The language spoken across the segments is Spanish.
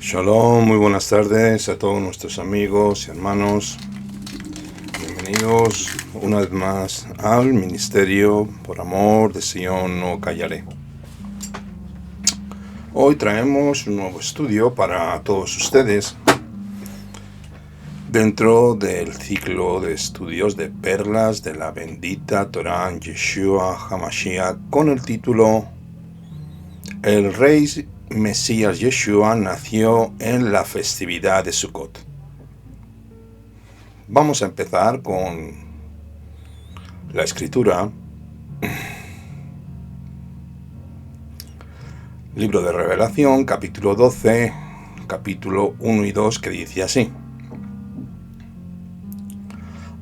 Shalom, muy buenas tardes a todos nuestros amigos y hermanos. Bienvenidos una vez más al Ministerio por Amor de Sion no callaré. Hoy traemos un nuevo estudio para todos ustedes dentro del ciclo de estudios de perlas de la bendita Torah Yeshua HaMashiach con el título El Rey Mesías Yeshua nació en la festividad de Sukkot. Vamos a empezar con la escritura. Libro de Revelación, capítulo 12, capítulo 1 y 2, que dice así.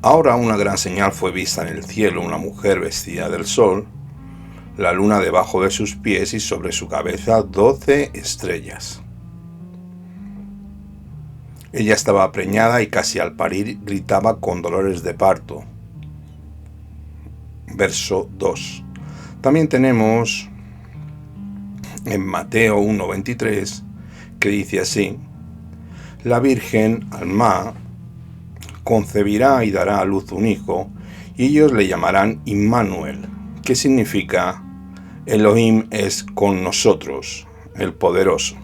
Ahora una gran señal fue vista en el cielo, una mujer vestida del sol, la luna debajo de sus pies y sobre su cabeza 12 estrellas. Ella estaba preñada y casi al parir gritaba con dolores de parto. Verso 2. También tenemos en Mateo 1:23 que dice así: La Virgen Alma concebirá y dará a luz un hijo, y ellos le llamarán Immanuel, que significa Elohim es con nosotros, el poderoso.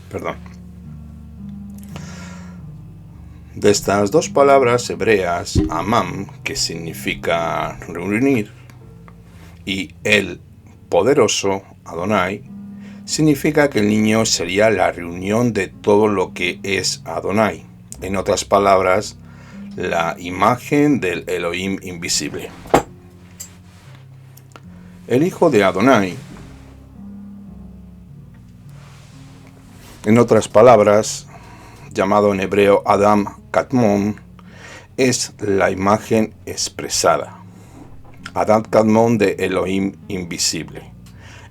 Perdón. De estas dos palabras hebreas, Amam, que significa reunir, y el poderoso, Adonai, significa que el niño sería la reunión de todo lo que es Adonai. En otras palabras, la imagen del Elohim invisible. El hijo de Adonai, en otras palabras, llamado en hebreo Adam Kadmon, es la imagen expresada. Adam Kadmon de Elohim invisible,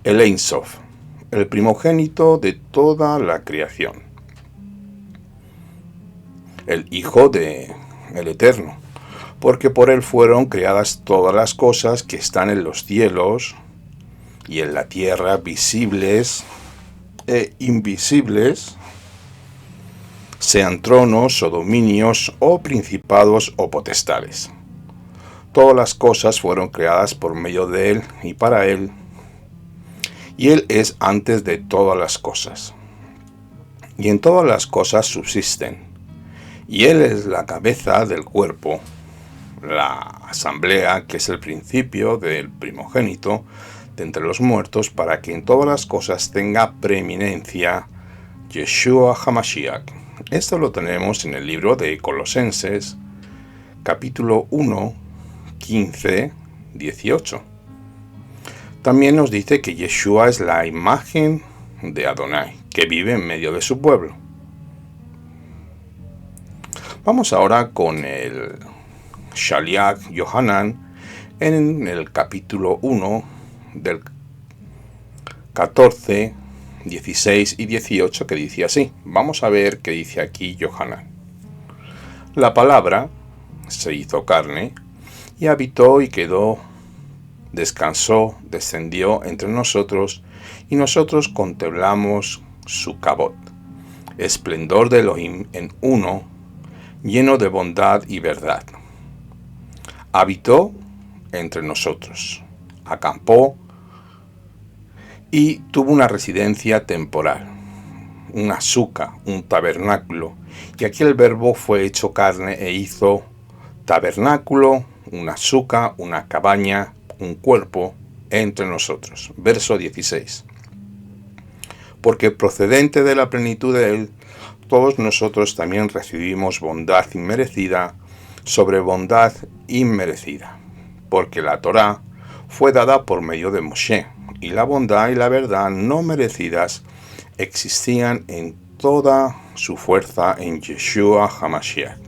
el Ein Sof, el primogénito de toda la creación, el hijo de el Eterno, porque por él fueron creadas todas las cosas que están en los cielos y en la tierra, visibles e invisibles, sean tronos o dominios o principados o potestades. Todas las cosas fueron creadas por medio de él y para él, y él es antes de todas las cosas. Y en todas las cosas subsisten, y él es la cabeza del cuerpo, la asamblea, que es el principio del primogénito de entre los muertos, para que en todas las cosas tenga preeminencia Yeshua HaMashiach. Esto lo tenemos en el libro de Colosenses, capítulo 1, 15, 18. También nos dice que Yeshua es la imagen de Adonai, que vive en medio de su pueblo. Vamos ahora con el Shaliach Yohanan en el capítulo 1 del 14, 16 y 18, que dice así. Vamos a ver qué dice aquí Yohanan. La palabra se hizo carne y habitó y quedó, descansó, descendió entre nosotros, y nosotros contemplamos su kabod, esplendor de Elohim en uno, lleno de bondad y verdad. Habitó entre nosotros, acampó y tuvo una residencia temporal, una suca, un tabernáculo, y aquí el verbo fue hecho carne e hizo tabernáculo, una suca, una cabaña, un cuerpo entre nosotros. Verso 16. Porque procedente de la plenitud de él, todos nosotros también recibimos bondad inmerecida sobre bondad inmerecida. Porque la Torá fue dada por medio de Moshe, y la bondad y la verdad no merecidas existían en toda su fuerza en Yeshua HaMashiach.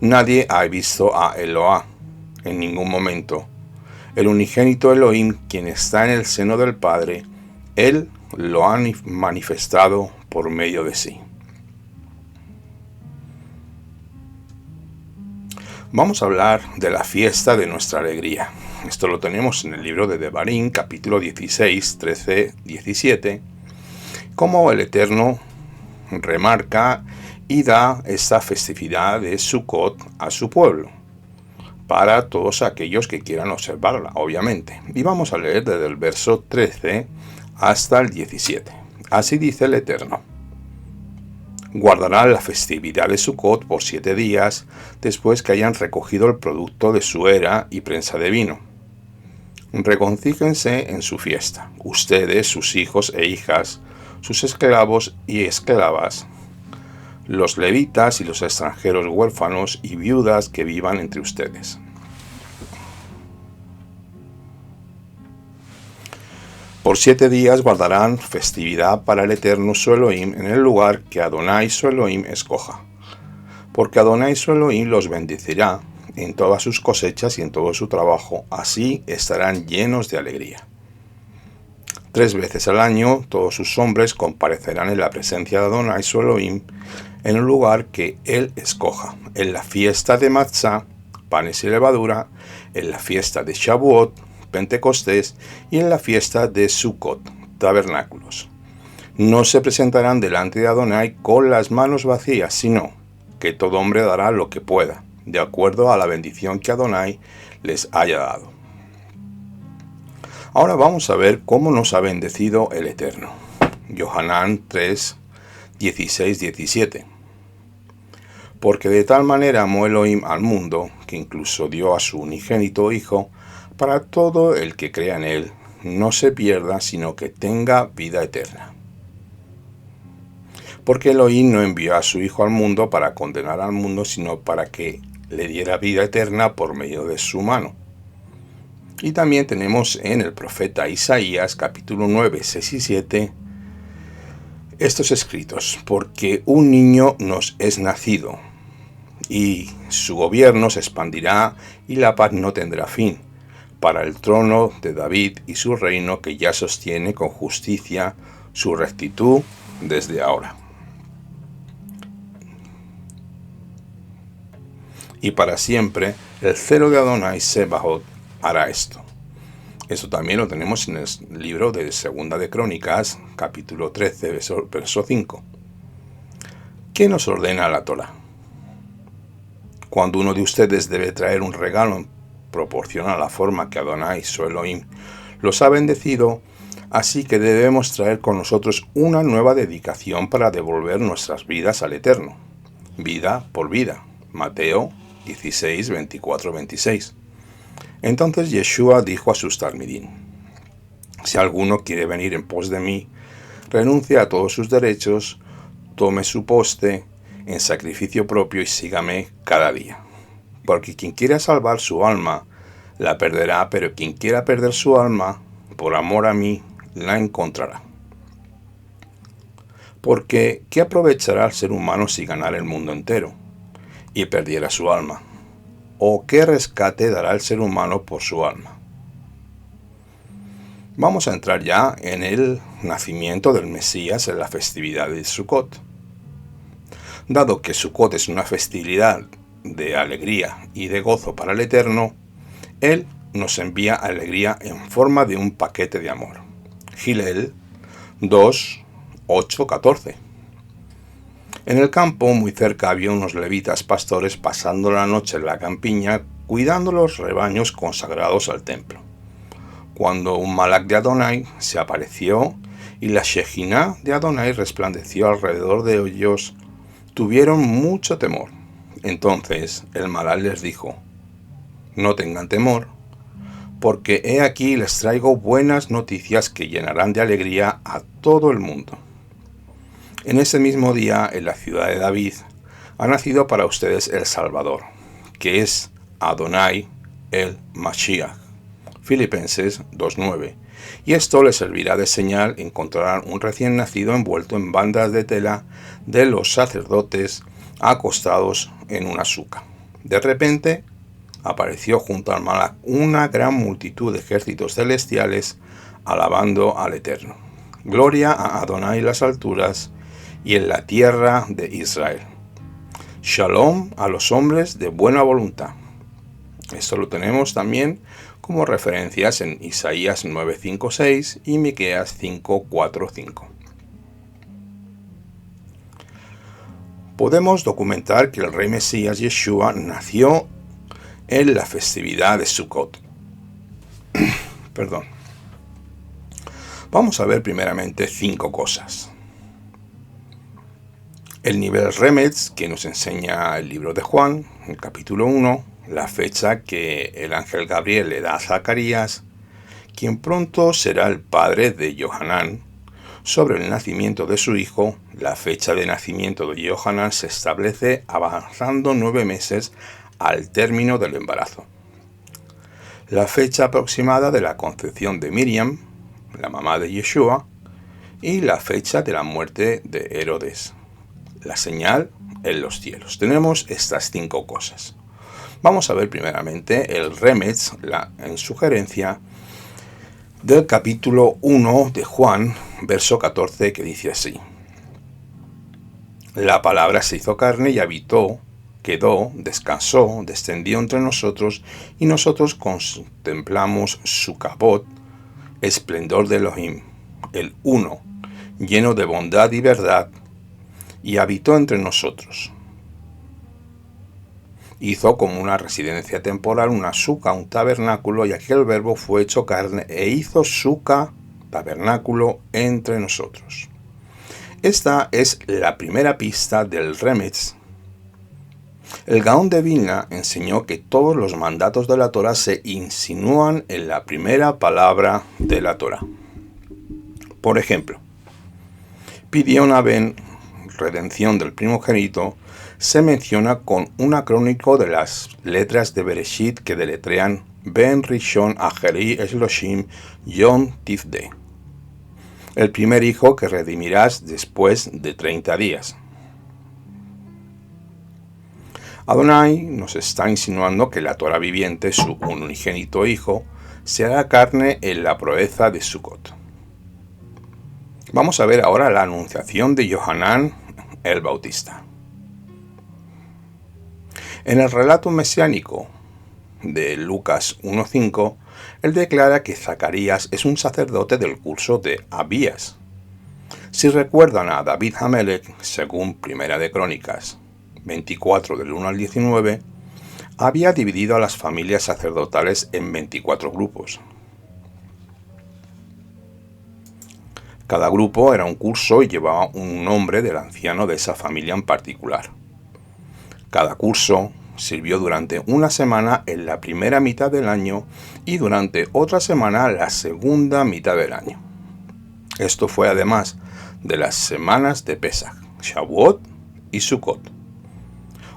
Nadie ha visto a Eloah en ningún momento. El unigénito Elohim, quien está en el seno del Padre, él lo ha manifestado por medio de sí. Vamos a hablar de la fiesta de nuestra alegría. Esto lo tenemos en el libro de Devarim, capítulo 16, 13, 17, como el Eterno remarca y da esta festividad de Sukkot a su pueblo, para todos aquellos que quieran observarla, obviamente. Y vamos a leer desde el verso 13 hasta el 17. Así dice el Eterno: guardarán la festividad de Sukkot por 7 días después que hayan recogido el producto de su era y prensa de vino. Reconcíjense en su fiesta, ustedes, sus hijos e hijas, sus esclavos y esclavas, los levitas y los extranjeros huérfanos y viudas que vivan entre ustedes. Por 7 días guardarán festividad para el Eterno su Elohim en el lugar que Adonai su Elohim escoja, porque Adonai su Elohim los bendecirá en todas sus cosechas y en todo su trabajo, así estarán llenos de alegría. 3 veces al año todos sus hombres comparecerán en la presencia de Adonai su Elohim en el lugar que él escoja, en la fiesta de Matzah, panes y levadura, en la fiesta de Shavuot, Pentecostés, y en la fiesta de Sukkot, tabernáculos. No se presentarán delante de Adonai con las manos vacías, sino que todo hombre dará lo que pueda, de acuerdo a la bendición que Adonai les haya dado. Ahora vamos a ver cómo nos ha bendecido el Eterno. Yohanan 3, 16, 17. Porque de tal manera amó Elohim al mundo, que incluso dio a su unigénito Hijo, para todo el que crea en él, no se pierda, sino que tenga vida eterna. Porque Elohim no envió a su Hijo al mundo para condenar al mundo, sino para que le diera vida eterna por medio de su mano. Y también tenemos en el profeta Isaías, capítulo 9, 6 y 7, estos escritos: porque un niño nos es nacido, y su gobierno se expandirá, y la paz no tendrá fin, para el trono de David y su reino, que ya sostiene con justicia su rectitud desde ahora. Y para siempre el celo de Adonai Sebaot hará esto. Esto también lo tenemos en el libro de Segunda de Crónicas, capítulo 13, verso 5. ¿Qué nos ordena la Torá? Cuando uno de ustedes debe traer un regalo en proporción a la forma que Adonai su Elohim los ha bendecido, así que debemos traer con nosotros una nueva dedicación para devolver nuestras vidas al Eterno. Vida por vida. Mateo 16, 24, 26. Entonces Yeshua dijo a sus talmidín: si alguno quiere venir en pos de mí, renuncie a todos sus derechos, tome su poste en sacrificio propio y sígame cada día. Porque quien quiera salvar su alma, la perderá, pero quien quiera perder su alma, por amor a mí, la encontrará. Porque, ¿qué aprovechará el ser humano si ganara el mundo entero y perdiera su alma? ¿O qué rescate dará el ser humano por su alma? Vamos a entrar ya en el nacimiento del Mesías en la festividad de Sukkot. Dado que Sukkot es una festividad de alegría y de gozo para el Eterno, Él nos envía alegría en forma de un paquete de amor. Gilel 2, 8, 14. En el campo, muy cerca, había unos levitas pastores pasando la noche en la campiña, cuidando los rebaños consagrados al templo. Cuando un malak de Adonai se apareció y la Shejiná de Adonai resplandeció alrededor de ellos, tuvieron mucho temor. Entonces el malak les dijo: no tengan temor, porque he aquí les traigo buenas noticias que llenarán de alegría a todo el mundo. En ese mismo día, en la ciudad de David, ha nacido para ustedes el Salvador, que es Adonai el Mashiach. Filipenses 2:9. Y esto les servirá de señal: encontrarán un recién nacido envuelto en bandas de tela de los sacerdotes, acostados en una suca. De repente apareció junto al malak una gran multitud de ejércitos celestiales, alabando al Eterno. Gloria a Adonai en las alturas, y en la tierra de Israel Shalom a los hombres de buena voluntad. Esto lo tenemos también como referencias en Isaías 9:5-6 y Miqueas 5:4-5. Podemos documentar que el rey Mesías Yeshua nació en la festividad de Sukkot. Perdón. Vamos a ver primeramente 5 cosas. El nivel Remetz que nos enseña el libro de Juan, el capítulo 1, la fecha que el ángel Gabriel le da a Zacarías, quien pronto será el padre de Yohanan. Sobre el nacimiento de su hijo, la fecha de nacimiento de Yohanan se establece avanzando 9 meses al término del embarazo. La fecha aproximada de la concepción de Miriam, la mamá de Yeshua, y la fecha de la muerte de Herodes. La señal en los cielos. Tenemos estas 5 cosas. Vamos a ver primeramente el Remetz, en sugerencia del capítulo 1 de Juan, verso 14, que dice así: La palabra se hizo carne y habitó, quedó, descansó, descendió entre nosotros, y nosotros contemplamos su kabod, esplendor de Elohim, el Uno, lleno de bondad y verdad, y habitó entre nosotros. Hizo como una residencia temporal, una suca, un tabernáculo, y aquel verbo fue hecho carne e hizo suca, tabernáculo, entre nosotros. Esta es la primera pista del Remetz. El Gaón de Vilna enseñó que todos los mandatos de la Torá se insinúan en la primera palabra de la Torá. Por ejemplo, pidió una redención del primogénito, se menciona con un acrónico de las letras de Bereshit que deletrean Ben Rishon Acheri Eshloshim Yom Tifde, el primer hijo que redimirás después de 30 días. Adonai nos está insinuando que la Torá viviente, su unigénito hijo, se hará carne en la proeza de Sukkot. Vamos a ver ahora la anunciación de Yohanan el Bautista. En el relato mesiánico de Lucas 1:5, él declara que Zacarías es un sacerdote del curso de Abías. Si recuerdan a David Hamelech, según Primera de Crónicas 24 del 1 al 19, había dividido a las familias sacerdotales en 24 grupos. Cada grupo era un curso y llevaba un nombre del anciano de esa familia en particular. Cada curso sirvió durante una semana en la primera mitad del año y durante otra semana la segunda mitad del año. Esto fue además de las semanas de Pesach, Shavuot y Sukkot.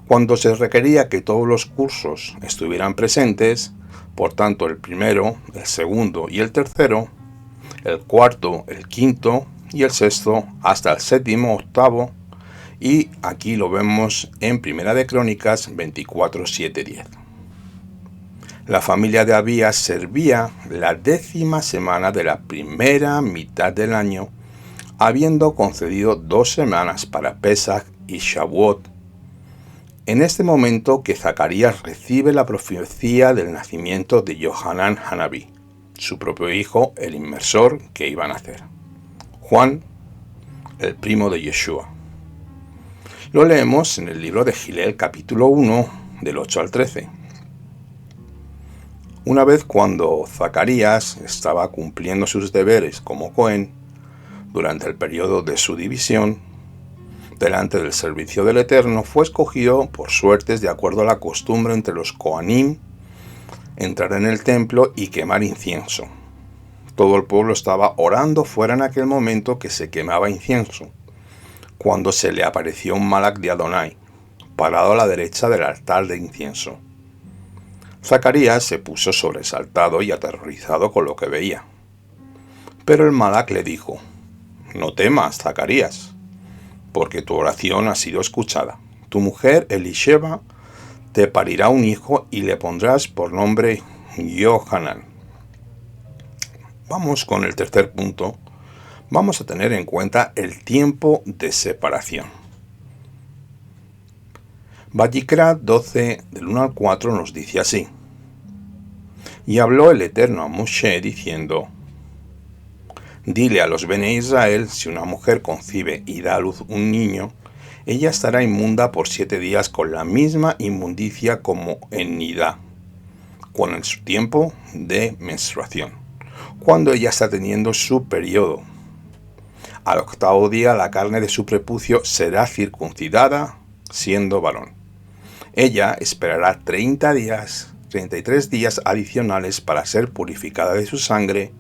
Cuando se requería que todos los cursos estuvieran presentes, por tanto el primero, el segundo y el tercero, el cuarto, el quinto y el sexto, hasta el séptimo, octavo, y aquí lo vemos en Primera de Crónicas 24, 7, 10. La familia de Abías servía la 10ª semana de la primera mitad del año, habiendo concedido 2 semanas para Pesach y Shavuot. En este momento que Zacarías recibe la profecía del nacimiento de Yohanan Hanabí, su propio hijo, el inmersor que iba a nacer. Juan, el primo de Yeshua. Lo leemos en el libro de Gilel, capítulo 1, del 8 al 13. Una vez cuando Zacarías estaba cumpliendo sus deberes como Cohen, durante el periodo de su división, delante del servicio del Eterno, fue escogido por suertes de acuerdo a la costumbre entre los Kohanim, entrar en el templo y quemar incienso. Todo el pueblo estaba orando fuera en aquel momento que se quemaba incienso, cuando se le apareció un malak de Adonai, parado a la derecha del altar de incienso. Zacarías se puso sobresaltado y aterrorizado con lo que veía. Pero el malak le dijo: No temas, Zacarías, porque tu oración ha sido escuchada. Tu mujer, Elisheba, te parirá un hijo y le pondrás por nombre Yohanan. Vamos con el tercer punto. Vamos a tener en cuenta el tiempo de separación. Vayikra 12, del 1 al 4, nos dice así: Y habló el Eterno a Moshe diciendo: Dile a los Bene Israel, si una mujer concibe y da a luz un niño, ella estará inmunda por 7 días con la misma inmundicia como en Nidá, con su tiempo de menstruación, cuando ella está teniendo su periodo. Al 8º día la carne de su prepucio será circuncidada, siendo varón. Ella esperará 33 días adicionales para ser purificada de su sangre.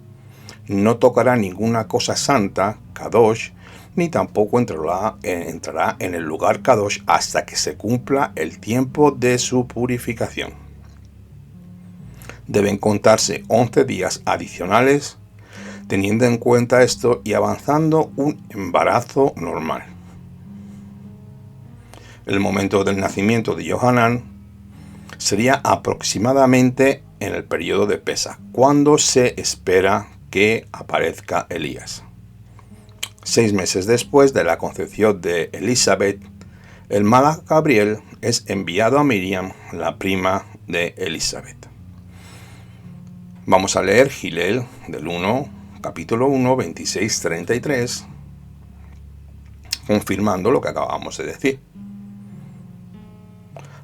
No tocará ninguna cosa santa, Kadosh, ni tampoco entrará en el lugar Kadosh hasta que se cumpla el tiempo de su purificación. Deben contarse 11 días adicionales, teniendo en cuenta esto y avanzando un embarazo normal. El momento del nacimiento de Yohanan sería aproximadamente en el periodo de Pesaj, cuando se espera que aparezca Elías. 6 meses después de la concepción de Elizabeth, el malaj Gabriel es enviado a Miriam, la prima de Elizabeth. Vamos a leer Gilel capítulo 1, 26-33, confirmando lo que acabamos de decir.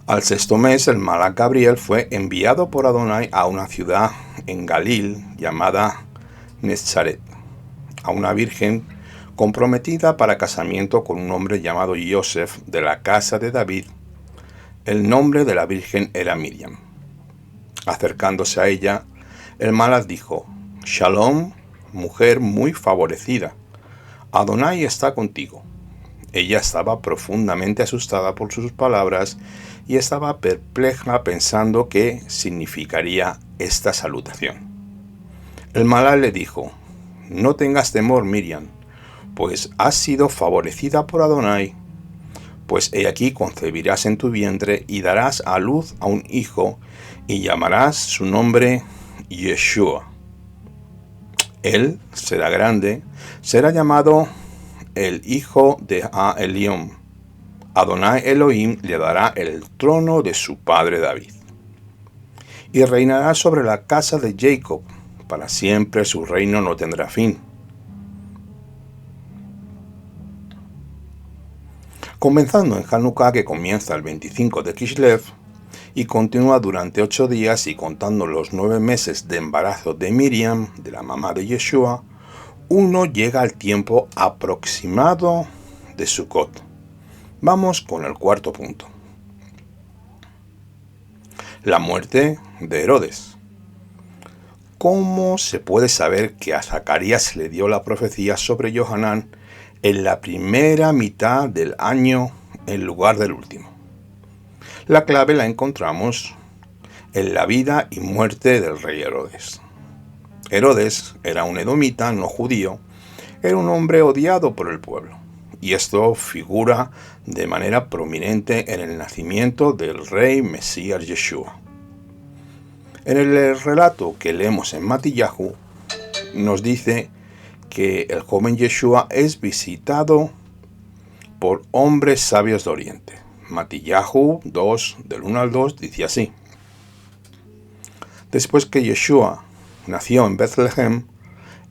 Al 6º mes, el malaj Gabriel fue enviado por Adonai a una ciudad en Galil llamada Netzaret, a una virgen comprometida para casamiento con un hombre llamado Yosef de la casa de David. El nombre de la virgen era Miriam. Acercándose a ella, el malaj dijo: Shalom, mujer muy favorecida, Adonai está contigo. Ella estaba profundamente asustada por sus palabras y estaba perpleja pensando qué significaría esta salutación. El malaj le dijo: No tengas temor, Miriam, pues has sido favorecida por Adonai, pues he aquí concebirás en tu vientre y darás a luz a un hijo y llamarás su nombre Yeshua. Él será grande, será llamado el hijo de Elión. Adonai Elohim le dará el trono de su padre David y reinará sobre la casa de Jacob. Para siempre su reino no tendrá fin. Comenzando en Hanukkah, que comienza el 25 de Kislev y continúa durante 8 días, y contando los 9 meses de embarazo de Miriam, de la mamá de Yeshua, uno llega al tiempo aproximado de Sukkot. Vamos con el 4.: la muerte de Herodes. ¿Cómo se puede saber que a Zacarías le dio la profecía sobre Yohanan en la primera mitad del año en lugar del último? La clave la encontramos en la vida y muerte del rey Herodes. Herodes era un edomita no judío, era un hombre odiado por el pueblo, y esto figura de manera prominente en el nacimiento del rey Mesías Yeshua. En el relato que leemos en Matillahu, nos dice que el joven Yeshua es visitado por hombres sabios de Oriente. Matillahu 2, del 1 al 2, dice así: Después que Yeshua nació en Betlehem,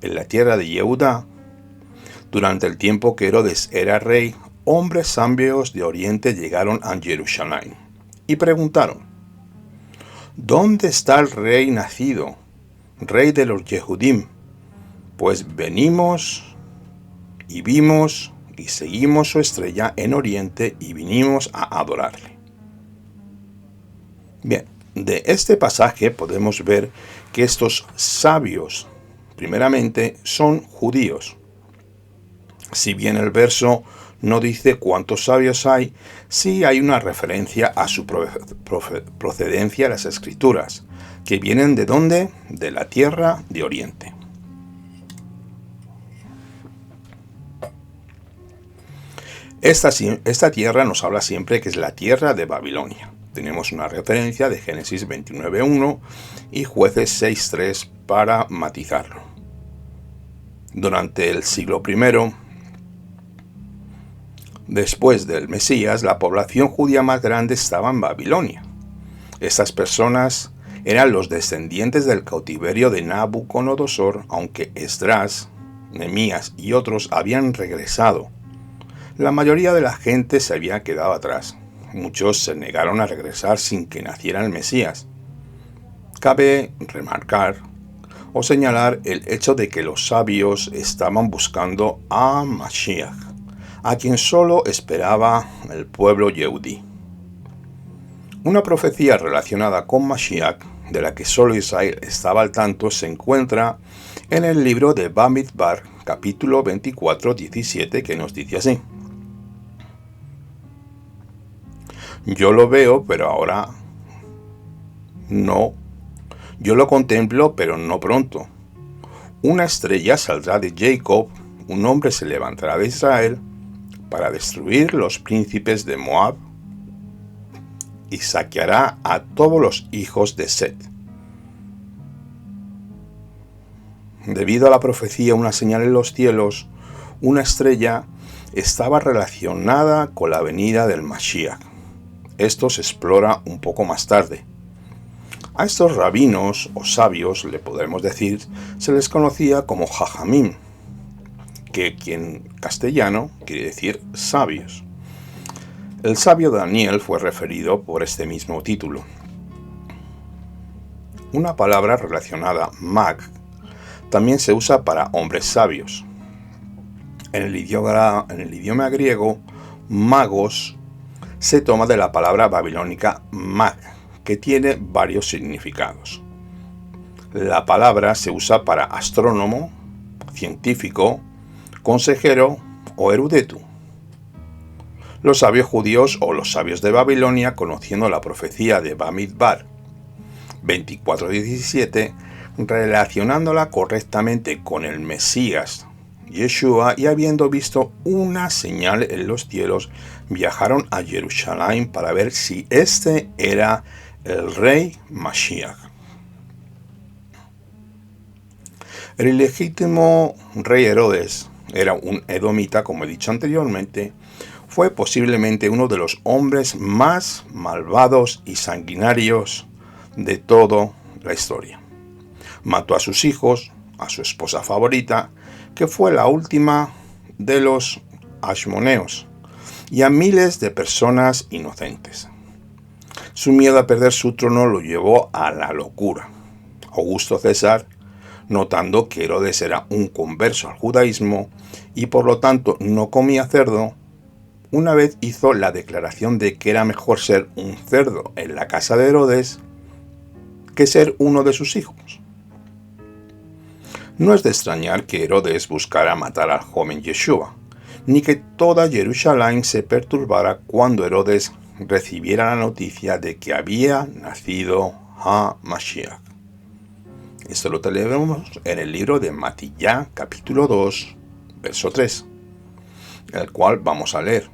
en la tierra de Yehudá, durante el tiempo que Herodes era rey, hombres sabios de Oriente llegaron a Jerusalén y preguntaron: ¿Dónde está el rey nacido, rey de los Yehudim? Pues venimos y vimos y seguimos su estrella en Oriente y vinimos a adorarle. Bien, de este pasaje podemos ver que estos sabios, primeramente, son judíos. Si bien el verso no dice cuántos sabios hay, sí hay una referencia a su procedencia en las Escrituras, que vienen ¿de dónde? De la tierra de Oriente. Esta tierra nos habla siempre que es la tierra de Babilonia. Tenemos una referencia de Génesis 29.1 y Jueces 6.3 para matizarlo. Durante el siglo I, después del Mesías, la población judía más grande estaba en Babilonia. Estas personas eran los descendientes del cautiverio de Nabucodonosor, aunque Esdras, Nehemías y otros habían regresado. La mayoría de la gente se había quedado atrás. Muchos se negaron a regresar sin que naciera el Mesías. Cabe remarcar o señalar el hecho de que los sabios estaban buscando a Mashiach, a quien solo esperaba el pueblo Yehudí. Una profecía relacionada con Mashiach, de la que solo Israel estaba al tanto, se encuentra en el libro de Bamidbar, capítulo 24, 17, que nos dice así: Yo lo veo, pero ahora no. Yo lo contemplo, pero no pronto. Una estrella saldrá de Jacob, un hombre se levantará de Israel para destruir los príncipes de Moab y saqueará a todos los hijos de Set. Debido a la profecía, una señal en los cielos, una estrella estaba relacionada con la venida del Mashiach. Esto se explora un poco más tarde. A estos rabinos o sabios, le podemos decir, se les conocía como Jajamim, que en castellano quiere decir sabios. El sabio Daniel fue referido por este mismo título. Una palabra relacionada, mag, también se usa para hombres sabios. En el idioma griego, magos se toma de la palabra babilónica mag, que tiene varios significados. La palabra se usa para astrónomo, científico, consejero o erudito. Los sabios judíos o los sabios de Babilonia, conociendo la profecía de Bamidbar 24:17, relacionándola correctamente con el Mesías Yeshua y habiendo visto una señal en los cielos, viajaron a Jerusalén para ver si este era el rey Mashiach. El ilegítimo rey Herodes era un edomita, como he dicho anteriormente. Fue posiblemente uno de los hombres más malvados y sanguinarios de toda la historia. Mató a sus hijos, a su esposa favorita, que fue la última de los Ashmoneos, y a miles de personas inocentes. Su miedo a perder su trono lo llevó a la locura. Augusto César, notando que Herodes era un converso al judaísmo y por lo tanto no comía cerdo, una vez hizo la declaración de que era mejor ser un cerdo en la casa de Herodes que ser uno de sus hijos. No es de extrañar que Herodes buscara matar al joven Yeshua, ni que toda Jerusalén se perturbara cuando Herodes recibiera la noticia de que había nacido HaMashiach. Esto lo leemos en el libro de Matillá, capítulo 2, verso 3, el cual vamos a leer.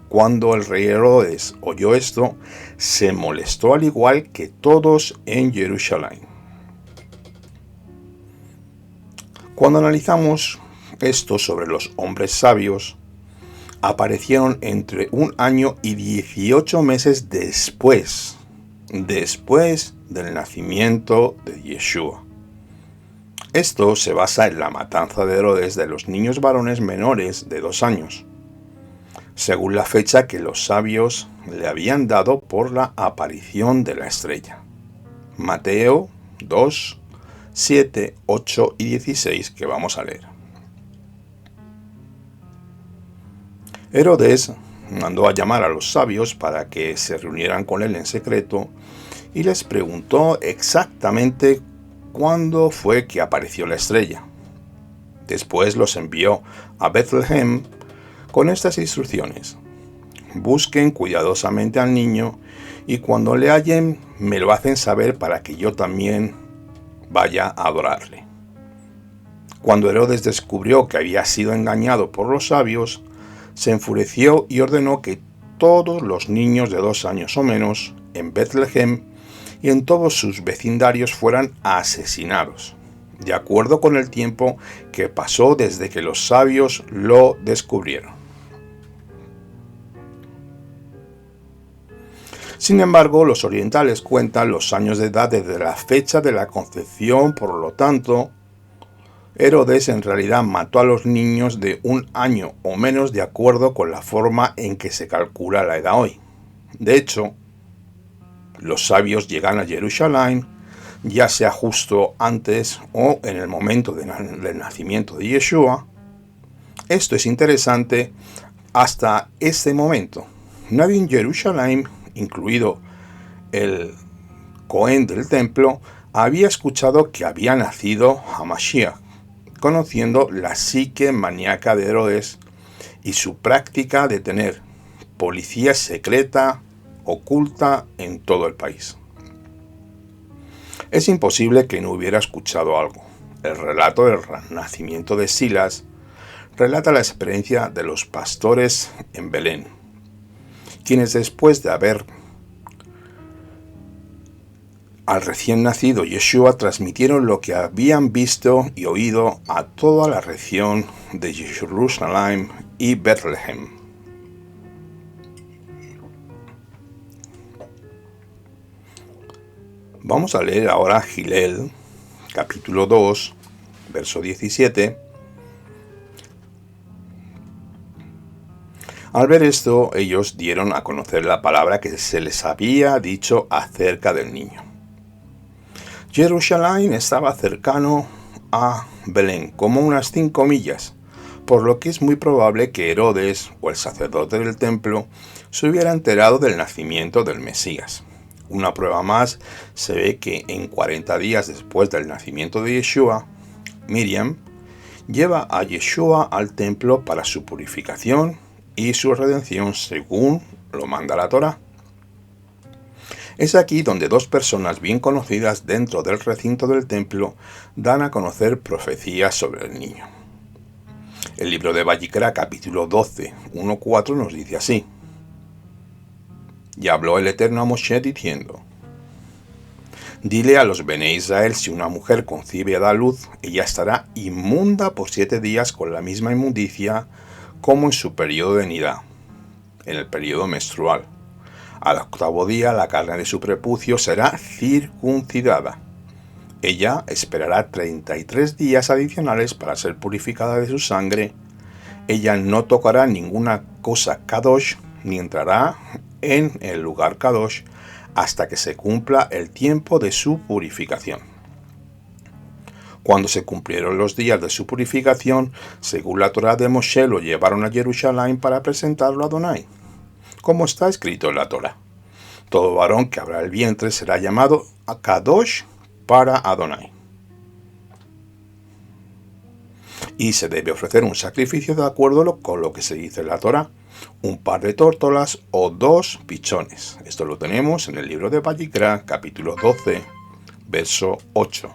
Cuando el rey Herodes oyó esto, se molestó al igual que todos en Jerusalén. Cuando analizamos esto sobre los hombres sabios, aparecieron entre 1 año y 18 meses después del nacimiento de Yeshua. Esto se basa en la matanza de Herodes de los niños varones menores de 2 años, según la fecha que los sabios le habían dado por la aparición de la estrella. Mateo 2, 7, 8 y 16, que vamos a leer. Herodes mandó a llamar a los sabios para que se reunieran con él en secreto y les preguntó exactamente cuándo fue que apareció la estrella. Después los envió a Betlehem con estas instrucciones: busquen cuidadosamente al niño y cuando le hallen me lo hacen saber para que yo también vaya a adorarle. Cuando Herodes descubrió que había sido engañado por los sabios, se enfureció y ordenó que todos los niños de 2 años o menos en Betlehem y en todos sus vecindarios fueran asesinados, de acuerdo con el tiempo que pasó desde que los sabios lo descubrieron. Sin embargo, los orientales cuentan los años de edad desde la fecha de la concepción, por lo tanto, Herodes en realidad mató a los niños de 1 año o menos de acuerdo con la forma en que se calcula la edad hoy. De hecho, los sabios llegan a Jerusalén, ya sea justo antes o en el momento del nacimiento de Yeshua. Esto es interesante hasta este momento. Nadie en Jerusalén, incluido el Cohen del templo, había escuchado que había nacido Hamashiach, conociendo la psique maníaca de Herodes y su práctica de tener policía secreta oculta en todo el país. Es imposible que no hubiera escuchado algo. El relato del nacimiento de Silas relata la experiencia de los pastores en Belén, quienes después de ver al recién nacido Yeshua transmitieron lo que habían visto y oído a toda la región de Jerusalén y Betlehem. Vamos a leer ahora Gilel, capítulo 2, verso 17. Al ver esto, ellos dieron a conocer la palabra que se les había dicho acerca del niño. Jerusalén estaba cercano a Belén, como unas 5 millas, por lo que es muy probable que Herodes, o el sacerdote del templo, se hubiera enterado del nacimiento del Mesías. Una prueba más se ve que en 40 días después del nacimiento de Yeshua, Miriam lleva a Yeshua al templo para su purificación y su redención según lo manda la Torá. Es aquí donde dos personas bien conocidas dentro del recinto del templo dan a conocer profecías sobre el niño. El libro de Vayikra, capítulo 12, 1-4 nos dice así: Y habló el Eterno a Moshe diciendo: Dile a los Bene Israel, si una mujer concibe y da luz, ella estará inmunda por 7 días con la misma inmundicia como en su periodo de nidá, en el periodo menstrual. Al 8º día la carne de su prepucio será circuncidada. Ella esperará 33 días adicionales para ser purificada de su sangre. Ella no tocará ninguna cosa kadosh, ni entrará en el lugar kadosh hasta que se cumpla el tiempo de su purificación. Cuando se cumplieron los días de su purificación, según la Torá de Moshe, lo llevaron a Jerusalén para presentarlo a Adonai, como está escrito en la Torá. Todo varón que abra el vientre será llamado Kadosh para Adonai. Y se debe ofrecer un sacrificio de acuerdo con lo que se dice en la Torá: un par de tórtolas o 2 pichones. Esto lo tenemos en el libro de Vayikra, capítulo 12, verso 8.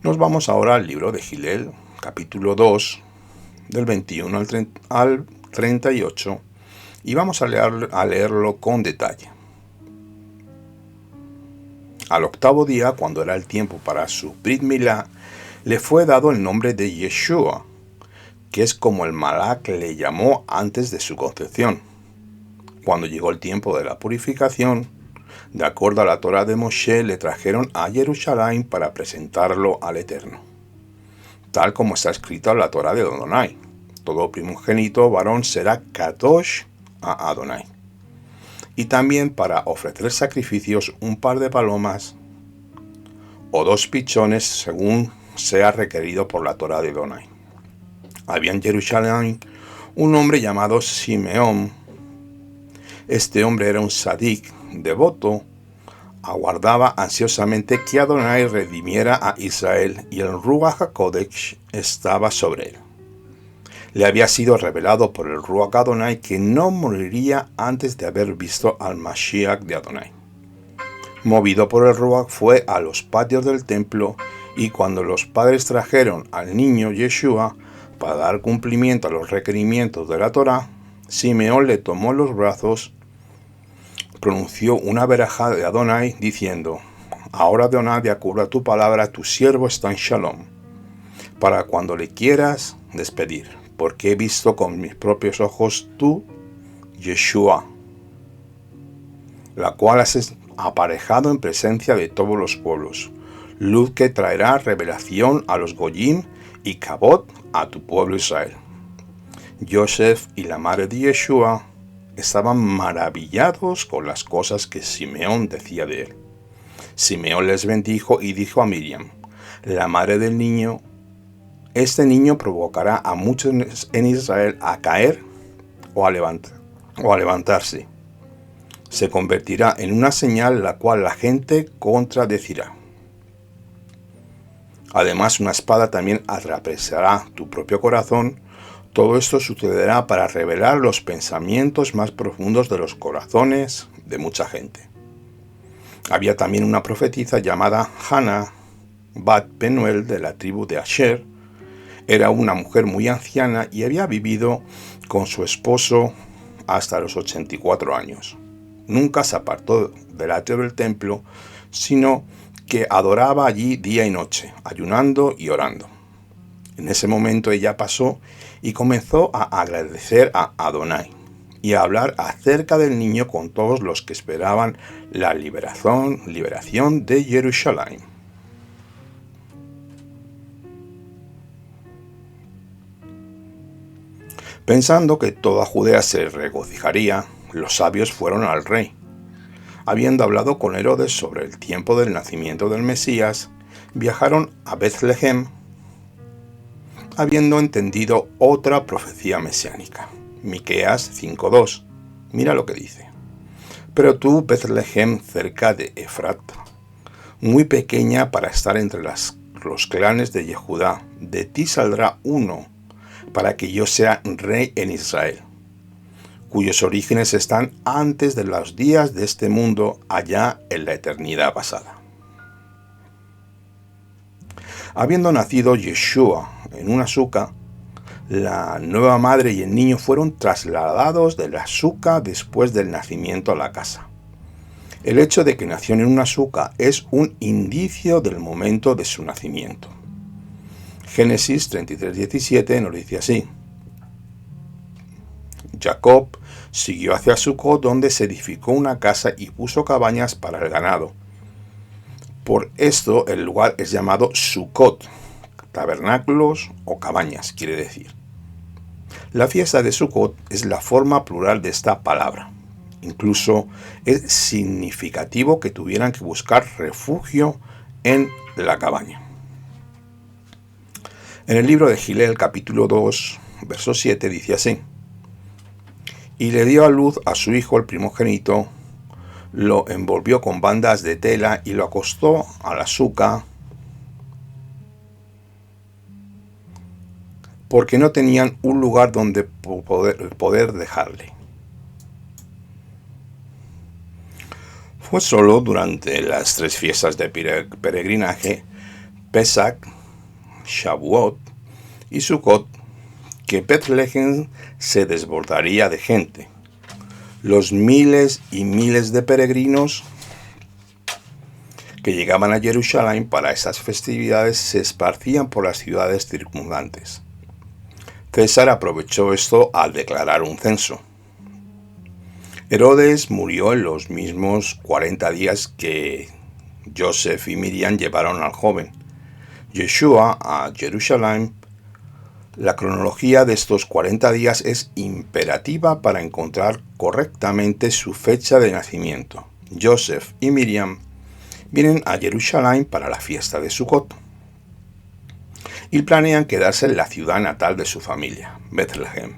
Nos vamos ahora al libro de Gilel, capítulo 2, del 21 al 38, y vamos a leerlo con detalle. Al 8º día, cuando era el tiempo para su Brit Milá, le fue dado el nombre de Yeshua, que es como el Malak le llamó antes de su concepción. Cuando llegó el tiempo de la purificación, de acuerdo a la Torá de Moshe, le trajeron a Jerusalén para presentarlo al Eterno, tal como está escrito en la Torá de Adonai: todo primogénito varón será Kadosh a Adonai. Y también para ofrecer sacrificios, un par de palomas o 2 pichones, según sea requerido por la Torá de Adonai. Había en Jerusalén un hombre llamado Simeón. Este hombre era un sadik devoto, aguardaba ansiosamente que Adonai redimiera a Israel, y el Ruach HaKodesh estaba sobre él. Le había sido revelado por el Ruach Adonai que no moriría antes de haber visto al Mashiach de Adonai. Movido por el Ruach, fue a los patios del templo, y cuando los padres trajeron al niño Yeshua para dar cumplimiento a los requerimientos de la Torá, Simeón le tomó en los brazos, pronunció una verajá de Adonai diciendo: Ahora, Adonai, de acuerdo a tu palabra, tu siervo está en Shalom, para cuando le quieras despedir, porque he visto con mis propios ojos tu Yeshua, la cual has aparejado en presencia de todos los pueblos, luz que traerá revelación a los Goyim y Cabot a tu pueblo Israel. Joseph y la madre de Yeshua estaban maravillados con las cosas que Simeón decía de él. Simeón les bendijo y dijo a Miriam, la madre del niño, este niño provocará a muchos en Israel a caer o a levantarse. Se convertirá en una señal la cual la gente contradecirá. Además, una espada también atravesará tu propio corazón. Todo esto sucederá para revelar los pensamientos más profundos de los corazones de mucha gente. Había también una profetisa llamada Hannah Bat Penuel de la tribu de Asher. Era una mujer muy anciana y había vivido con su esposo hasta los 84 años. Nunca se apartó del atrio del templo, sino que adoraba allí día y noche, ayunando y orando. En ese momento ella pasó y comenzó a agradecer a Adonai y a hablar acerca del niño con todos los que esperaban la liberación de Jerusalén. Pensando que toda Judea se regocijaría, los sabios fueron al rey. Habiendo hablado con Herodes sobre el tiempo del nacimiento del Mesías, viajaron a Betlehem, habiendo entendido otra profecía mesiánica. Miqueas 5:2. Mira lo que dice. Pero tú, Betlehem, cerca de Efrata, muy pequeña para estar entre los clanes de Judá, de ti saldrá uno, para que yo sea rey en Israel, cuyos orígenes están antes de los días de este mundo, allá en la eternidad pasada. Habiendo nacido Yeshua en una suca, la nueva madre y el niño fueron trasladados de la suca después del nacimiento a la casa. El hecho de que nació en una suca es un indicio del momento de su nacimiento. Génesis 33:17 nos dice así. Jacob siguió hacia Sucot, donde se edificó una casa y puso cabañas para el ganado. Por esto el lugar es llamado Sucot, tabernáculos o cabañas, quiere decir. La fiesta de Sucot es la forma plural de esta palabra. Incluso es significativo que tuvieran que buscar refugio en la cabaña. En el libro de Gilel, capítulo 2, verso 7, dice así. Y le dio a luz a su hijo el primogénito, lo envolvió con bandas de tela y lo acostó a la suca, porque no tenían un lugar donde poder dejarle. Fue solo durante las 3 fiestas de peregrinaje, Pesach, Shavuot y Sukkot, que Betlehem se desbordaría de gente. Los miles y miles de peregrinos que llegaban a Jerusalén para esas festividades se esparcían por las ciudades circundantes. César aprovechó esto al declarar un censo. Herodes murió en los mismos 40 días que Joseph y Miriam llevaron al joven Yeshua a Jerusalén. La cronología de estos 40 días es imperativa para encontrar correctamente su fecha de nacimiento. Joseph y Miriam vienen a Jerusalén para la fiesta de Sukkot y planean quedarse en la ciudad natal de su familia, Betlehem,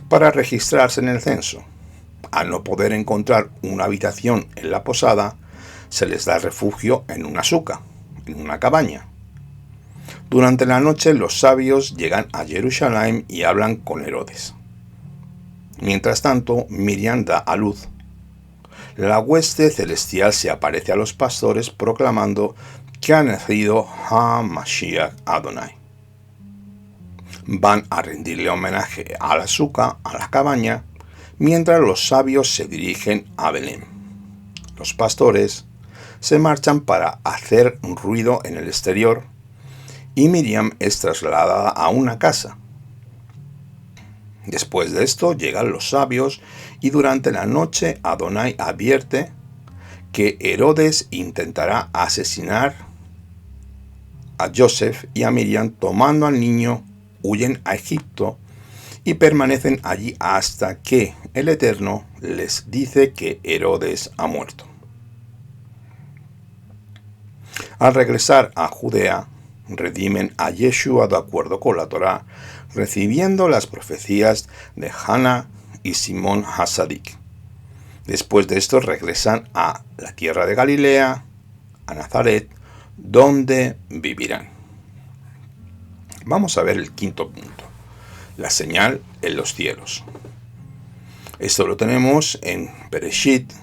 para registrarse en el censo. Al no poder encontrar una habitación en la posada, se les da refugio en una suca, en una cabaña. Durante la noche los sabios llegan a Jerusalén y hablan con Herodes. Mientras tanto, Miriam da a luz. La hueste celestial se aparece a los pastores proclamando que ha nacido HaMashiach Adonai. Van a rendirle homenaje a la suca, a la cabaña, mientras los sabios se dirigen a Belén. Los pastores se marchan para hacer un ruido en el exterior y Miriam es trasladada a una casa. Después de esto llegan los sabios Y durante la noche Adonai advierte que Herodes intentará asesinar a Joseph y a Miriam. Tomando al niño, huyen a Egipto y permanecen allí hasta que el Eterno les dice que Herodes ha muerto. Al regresar a Judea, redimen a Yeshua de acuerdo con la Torá, recibiendo las profecías de Hannah y Simón Hasadik. Después de esto regresan a la tierra de Galilea, a Nazaret, donde vivirán. Vamos a ver el quinto punto, la señal en los cielos. Esto lo tenemos en Bereshit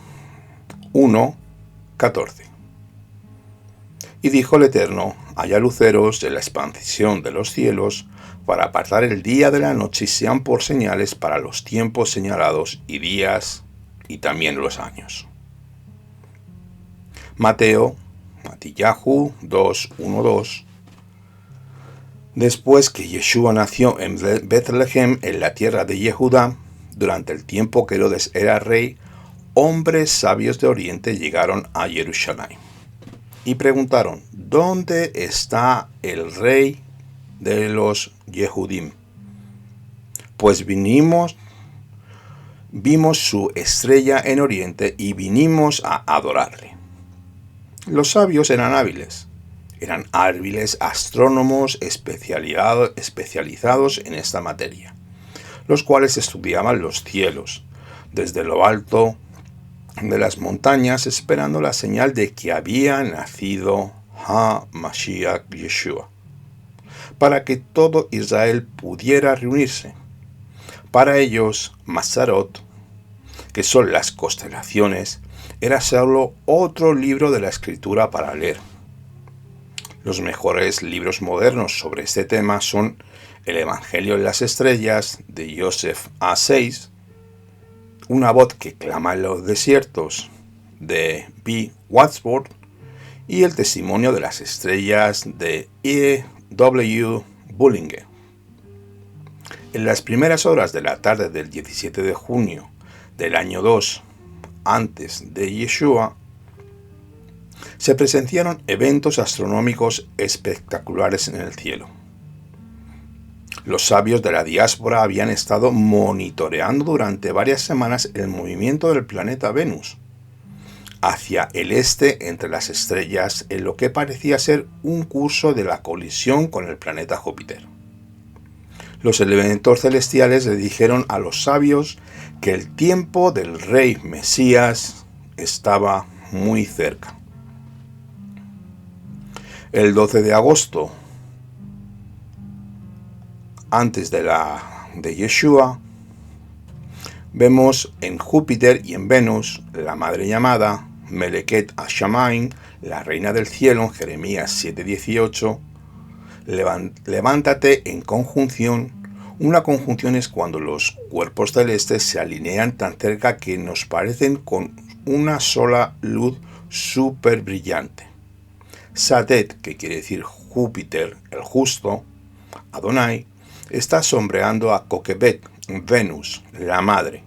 1:14. Y dijo el Eterno: haya luceros en la expansión de los cielos, para apartar el día de la noche, y sean por señales para los tiempos señalados y días, y también los años. Matillahu 2:1-2. Después que Yeshua nació en Betlehem, en la tierra de Yehudá, durante el tiempo que Herodes era rey, hombres sabios de Oriente llegaron a Jerusalén y preguntaron: ¿dónde está el rey de los Yehudim? Pues vimos su estrella en Oriente y vinimos a adorarle. Los sabios eran hábiles astrónomos especializados en esta materia, los cuales estudiaban los cielos desde lo alto de las montañas, esperando la señal de que había nacido Ha-Mashiach Yeshua, para que todo Israel pudiera reunirse. Para ellos, Mazarot, que son las constelaciones, era solo otro libro de la escritura para leer. Los mejores libros modernos sobre este tema son el Evangelio en las Estrellas, de Joseph A. Seiss, Una voz que clama en los desiertos, de B. Wadsworth, y El Testimonio de las Estrellas, de E. W. Bullinger. En las primeras horas de la tarde del 17 de junio del año 2 antes de Yeshua, se presenciaron eventos astronómicos espectaculares en el cielo. Los sabios de la diáspora habían estado monitoreando durante varias semanas el movimiento del planeta Venus hacia el este entre las estrellas, en lo que parecía ser un curso de la colisión con el planeta Júpiter. Los elementos celestiales le dijeron a los sabios que el tiempo del rey Mesías estaba muy cerca. El 12 de agosto, antes de Yeshua, vemos en Júpiter y en Venus la madre llamada Meleket Hashamayim, la reina del cielo, en Jeremías 7:18. Levántate en conjunción. Una conjunción es cuando los cuerpos celestes se alinean tan cerca que nos parecen con una sola luz súper brillante. Sadet, que quiere decir Júpiter, el justo, Adonai, está sombreando a Coquebet, Venus, la madre.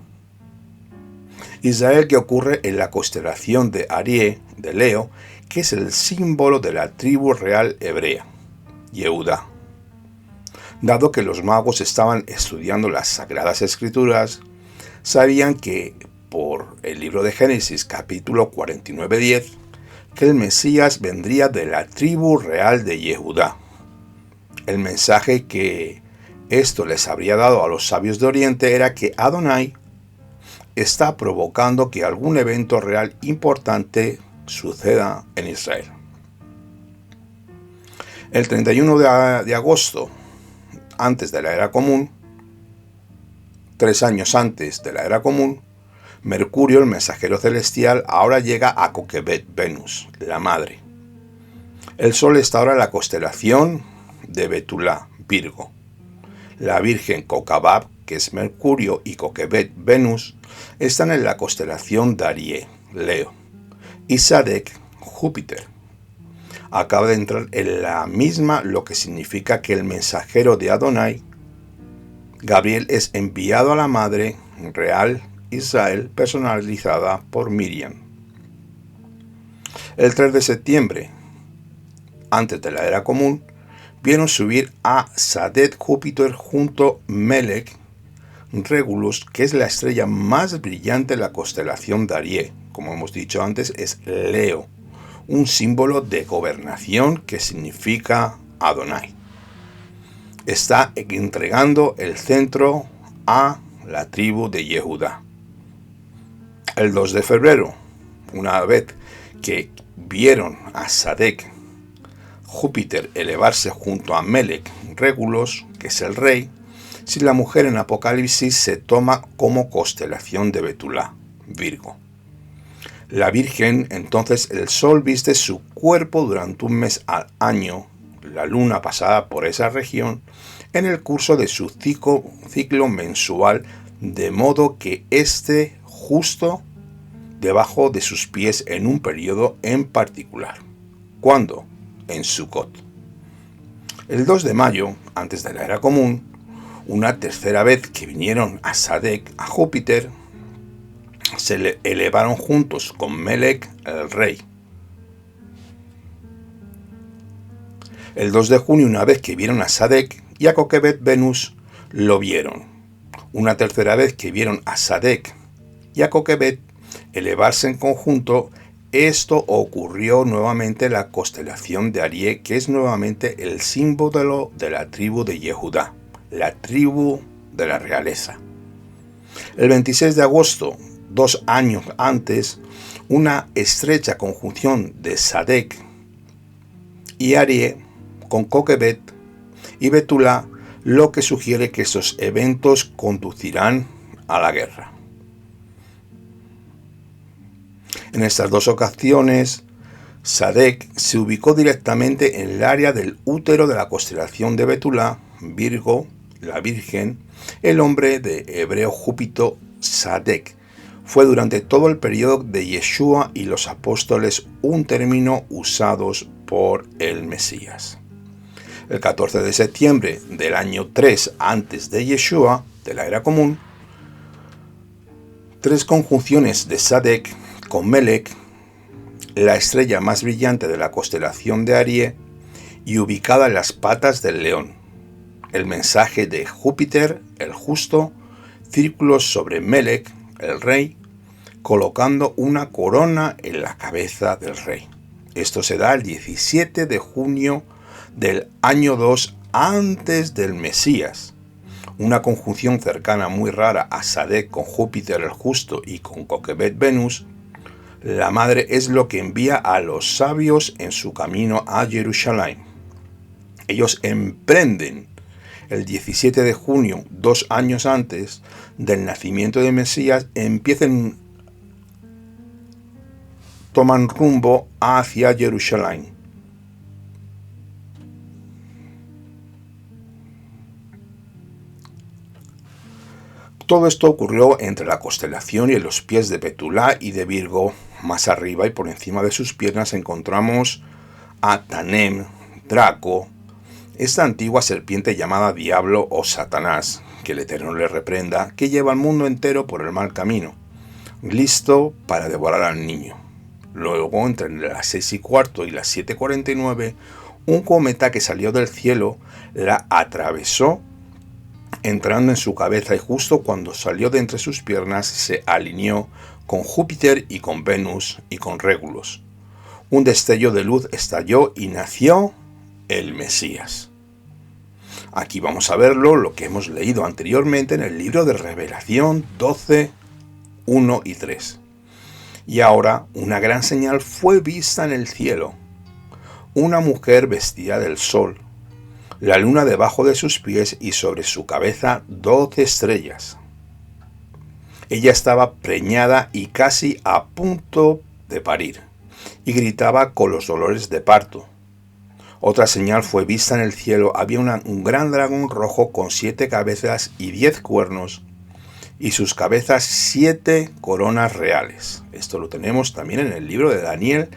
Israel, que ocurre en la constelación de Arié, de Leo, que es el símbolo de la tribu real hebrea, Yehudá. Dado que los magos estaban estudiando las Sagradas Escrituras, sabían que por el libro de Génesis, capítulo 49:10, que el Mesías vendría de la tribu real de Yehudá. El mensaje que esto les habría dado a los sabios de Oriente era que Adonai está provocando que algún evento real importante suceda en Israel. El 31 de agosto, antes de la era común, 3 años antes de la era común, Mercurio, el mensajero celestial, ahora llega a Coquebet, Venus, la madre. El Sol está ahora en la constelación de Betulá, Virgo. La Virgen Cocabab, que es Mercurio, y Coquebet, Venus, están en la constelación de Arié, Leo. Y Sadek, Júpiter, acaba de entrar en la misma, lo que significa que el mensajero de Adonai, Gabriel, es enviado a la madre real Israel personalizada por Miriam. El 3 de septiembre, antes de la era común, vieron subir a Sadek Júpiter junto a Melek Regulus, que es la estrella más brillante de la constelación de Arié. Como hemos dicho antes, es Leo, un símbolo de gobernación que significa Adonai. Está entregando el centro a la tribu de Yehudá. El 2 de febrero, una vez que vieron a Sadek Júpiter elevarse junto a Melek Regulus, que es el rey, si la mujer en Apocalipsis se toma como constelación de Betulá, Virgo. La Virgen, entonces el sol viste su cuerpo durante un mes al año, la luna pasada por esa región, en el curso de su ciclo mensual, de modo que esté justo debajo de sus pies en un periodo en particular. ¿Cuándo? En Sukkot. El 2 de mayo, antes de la era común, una tercera vez que vinieron a Sadek, a Júpiter, se elevaron juntos con Melek, el rey. El 2 de junio, una vez que vieron a Sadek y a Coquebet Venus, lo vieron. Una tercera vez que vieron a Sadek y a Coquebet elevarse en conjunto, esto ocurrió nuevamente en la constelación de Arié, que es nuevamente el símbolo de la tribu de Yehudá, la tribu de la realeza. El 26 de agosto, 2 años antes, una estrecha conjunción de Sadek y Arié con Coquebet y Betulá, lo que sugiere que estos eventos conducirán a la guerra. En estas dos ocasiones, Sadek se ubicó directamente en el área del útero de la constelación de Betulá, Virgo, la Virgen. El nombre de hebreo Júpiter, Sadek, fue durante todo el periodo de Yeshua y los apóstoles un término usados por el Mesías. El 14 de septiembre del año 3 antes de Yeshua, de la era común, 3 conjunciones de Sadek con Melek, la estrella más brillante de la constelación de Arié y ubicada en las patas del león. El mensaje de Júpiter, el justo, círculos sobre Melek, el rey, colocando una corona en la cabeza del rey. Esto se da el 17 de junio del año 2 antes del Mesías. Una conjunción cercana muy rara a Sadek con Júpiter el justo y con Coquebet Venus. La madre es lo que envía a los sabios en su camino a Jerusalén. Ellos emprenden el 17 de junio, 2 años antes del nacimiento de Mesías, toman rumbo hacia Jerusalén. Todo esto ocurrió entre la constelación y en los pies de Betulá y de Virgo. Más arriba y por encima de sus piernas encontramos a Tanem, Draco, esta antigua serpiente llamada Diablo o Satanás, que el Eterno le reprenda, que lleva al mundo entero por el mal camino, listo para devorar al niño. Luego, entre las 6:15 y las 7:49, un cometa que salió del cielo la atravesó, entrando en su cabeza, y justo cuando salió de entre sus piernas se alineó con Júpiter y con Venus y con Regulus. Un destello de luz estalló y nació el Mesías. Aquí vamos a verlo, lo que hemos leído anteriormente en el libro de Revelación 12, 1 y 3. Y ahora una gran señal fue vista en el cielo. Una mujer vestida del sol, la luna debajo de sus pies y sobre su cabeza 12 estrellas. Ella estaba preñada y casi a punto de parir, y gritaba con los dolores de parto. Otra señal fue vista en el cielo. Había un gran dragón rojo con 7 cabezas y 10 cuernos, y sus cabezas 7 coronas reales. Esto lo tenemos también en el libro de Daniel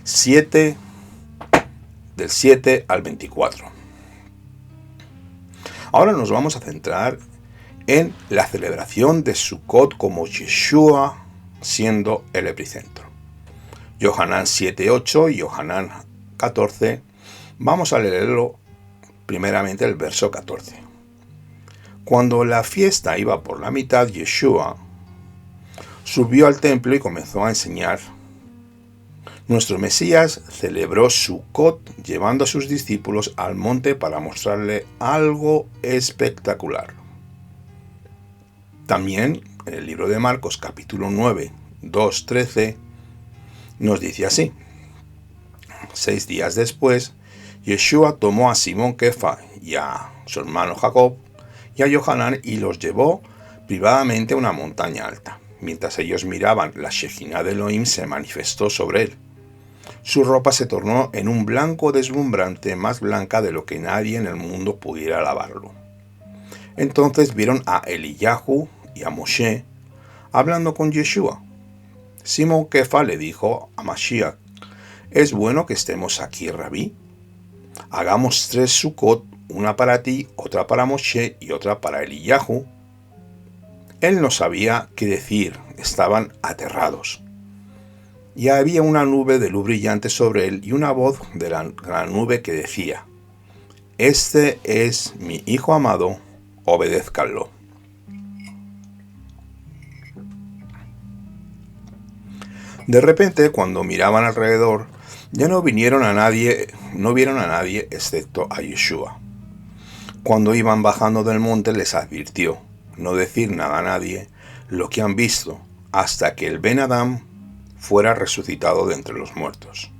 7, del 7 al 24. Ahora nos vamos a centrar en la celebración de Sukkot como Yeshua siendo el epicentro. Yohanan 7:8 y Yohanan 14. Vamos a leerlo primeramente el verso 14. Cuando la fiesta iba por la mitad, Yeshua subió al templo y comenzó a enseñar. Nuestro Mesías celebró Sukkot llevando a sus discípulos al monte para mostrarle algo espectacular. También en el libro de Marcos capítulo 9, 2:13 nos dice así: 6 días después, Yeshua tomó a Simón Kefa y a su hermano Jacob y a Yohanan y los llevó privadamente a una montaña alta. Mientras ellos miraban, la Shejina de Elohim se manifestó sobre él. Su ropa se tornó en un blanco deslumbrante, más blanca de lo que nadie en el mundo pudiera lavarlo. Entonces vieron a Eliyahu y a Moshe hablando con Yeshua. Simón Kefa le dijo a Mashiach: ¿es bueno que estemos aquí, Rabí? Hagamos 3 Sukkot, una para ti, otra para Moshe y otra para Eliyahu. Él no sabía qué decir, estaban aterrados. Y había una nube de luz brillante sobre él y una voz de la nube que decía: este es mi hijo amado, obedézcanlo. De repente, cuando miraban alrededor, ya no vieron a nadie excepto a Yeshua. Cuando iban bajando del monte les advirtió no decir nada a nadie lo que han visto hasta que el Ben Adam fuera resucitado de entre los muertos.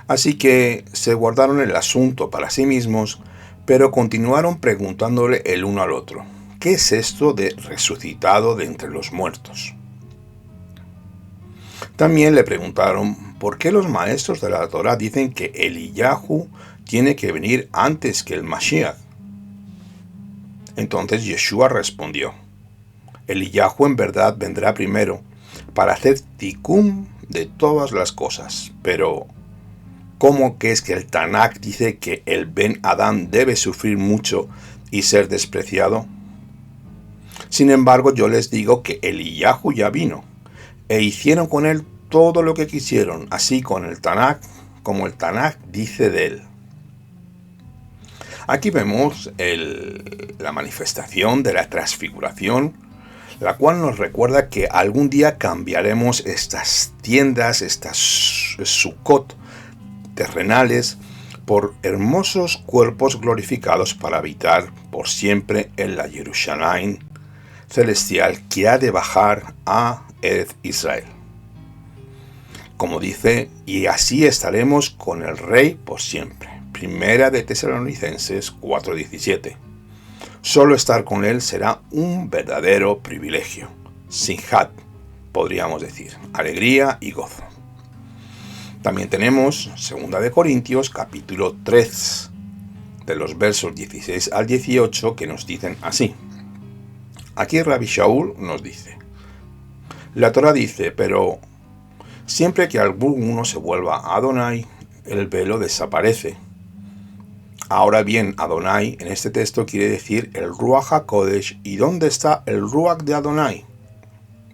Así que se guardaron el asunto para sí mismos, pero continuaron preguntándole el uno al otro: ¿qué es esto de resucitado de entre los muertos? También le preguntaron por qué los maestros de la Torá dicen que Eliyahu tiene que venir antes que el Mashiach. Entonces Yeshua respondió: Eliyahu en verdad vendrá primero para hacer tikkun de todas las cosas, pero ¿cómo que es que el Tanakh dice que el Ben Adán debe sufrir mucho y ser despreciado? Sin embargo, yo les digo que Eliyahu ya vino, e hicieron con él todo lo que quisieron, así con el Tanakh, como el Tanakh dice de él. Aquí vemos la manifestación de la transfiguración, la cual nos recuerda que algún día cambiaremos estas tiendas, estas Sukkot terrenales, por hermosos cuerpos glorificados para habitar por siempre en la Jerusalén celestial que ha de bajar a Eretz Israel. Como dice, y así estaremos con el Rey por siempre. Primera de Tesalonicenses 4:17. Solo estar con él será un verdadero privilegio. Simhat, podríamos decir, alegría y gozo. También tenemos 2 de Corintios capítulo 3, de los versos 16 al 18, que nos dicen así. Aquí Rabbi Shaul nos dice: la Torá dice, pero siempre que alguno se vuelva a Adonai, el velo desaparece. Ahora bien, Adonai en este texto quiere decir el Ruach HaKodesh. ¿Y dónde está el Ruach de Adonai?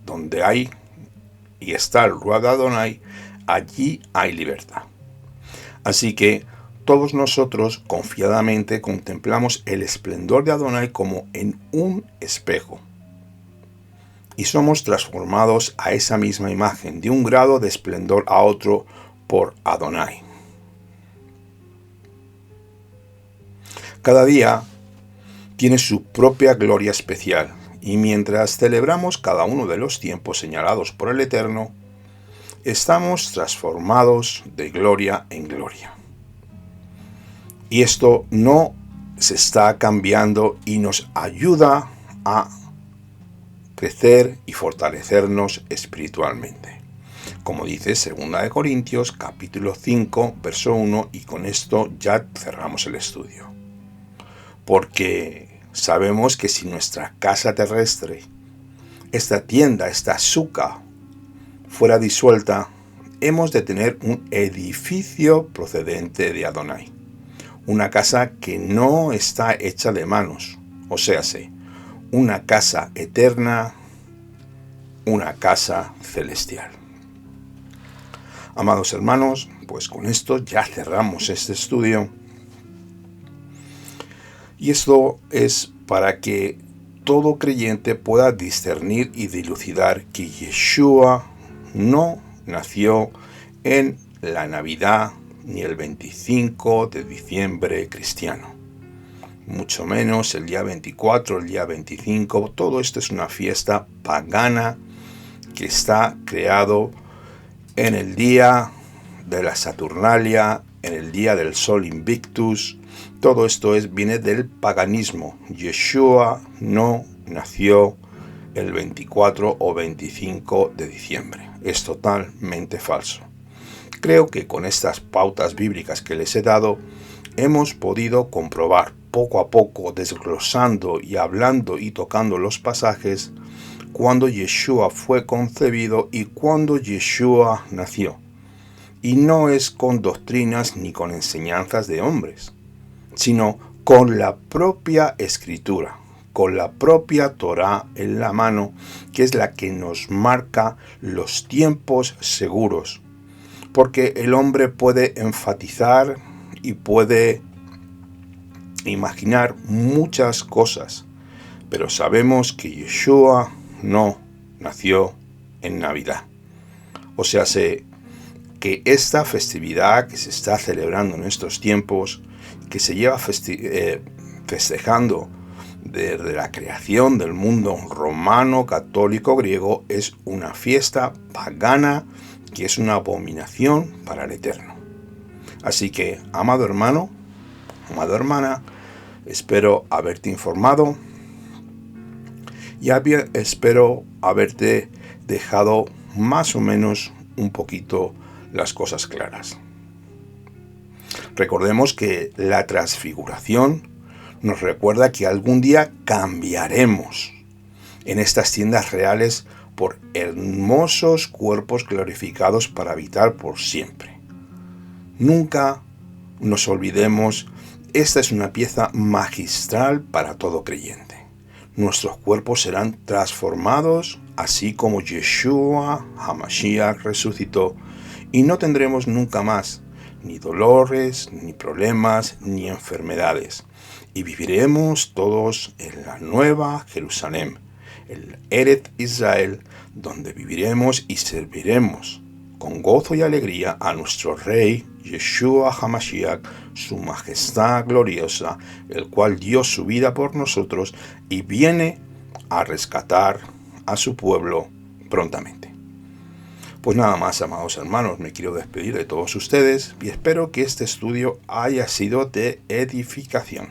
Donde hay y está el Ruach de Adonai, allí hay libertad. Así que todos nosotros confiadamente contemplamos el esplendor de Adonai como en un espejo. Y somos transformados a esa misma imagen, de un grado de esplendor a otro, por Adonai. Cada día tiene su propia gloria especial, y mientras celebramos cada uno de los tiempos señalados por el Eterno, estamos transformados de gloria en gloria. Y esto no se está cambiando y nos ayuda a crecer y fortalecernos espiritualmente. Como dice 2 de Corintios capítulo 5, verso 1, y con esto ya cerramos el estudio. Porque sabemos que si nuestra casa terrestre, esta tienda, esta sukkah, fuera disuelta, hemos de tener un edificio procedente de Adonai. Una casa que no está hecha de manos, o sea, una casa eterna, una casa celestial. Amados hermanos, pues con esto ya cerramos este estudio. Y esto es para que todo creyente pueda discernir y dilucidar que Yeshua no nació en la Navidad ni el 25 de diciembre cristiano. Mucho menos el día 24, el día 25. Todo esto es una fiesta pagana que está creado en el día de la Saturnalia, en el día del Sol Invictus. Todo esto viene del paganismo. Yeshua no nació el 24 o 25 de diciembre. Es totalmente falso. Creo que con estas pautas bíblicas que les he dado, hemos podido comprobar poco a poco, desglosando y hablando y tocando los pasajes, cuando Yeshua fue concebido y cuando Yeshua nació. Y no es con doctrinas ni con enseñanzas de hombres, sino con la propia Escritura, con la propia Torá en la mano, que es la que nos marca los tiempos seguros. Porque el hombre puede enfatizar y puede imaginar muchas cosas, pero sabemos que Yeshua no nació en Navidad. O sea, que esta festividad que se está celebrando en estos tiempos, que se lleva festejando desde la creación del mundo romano, católico, griego, es una fiesta pagana que es una abominación para el Eterno. Así que, amado hermano, amada hermana, espero haberte informado y espero haberte dejado más o menos un poquito las cosas claras. Recordemos que la transfiguración nos recuerda que algún día cambiaremos en estas tiendas reales por hermosos cuerpos glorificados para habitar por siempre. Nunca nos olvidemos, esta es una pieza magistral para todo creyente. Nuestros cuerpos serán transformados, así como Yeshua HaMashiach resucitó, y no tendremos nunca más ni dolores, ni problemas, ni enfermedades. Y viviremos todos en la nueva Jerusalén, el Eretz Israel, donde viviremos y serviremos con gozo y alegría a nuestro Rey, Yeshua HaMashiach, su majestad gloriosa, el cual dio su vida por nosotros y viene a rescatar a su pueblo prontamente. Pues nada más, amados hermanos, me quiero despedir de todos ustedes y espero que este estudio haya sido de edificación.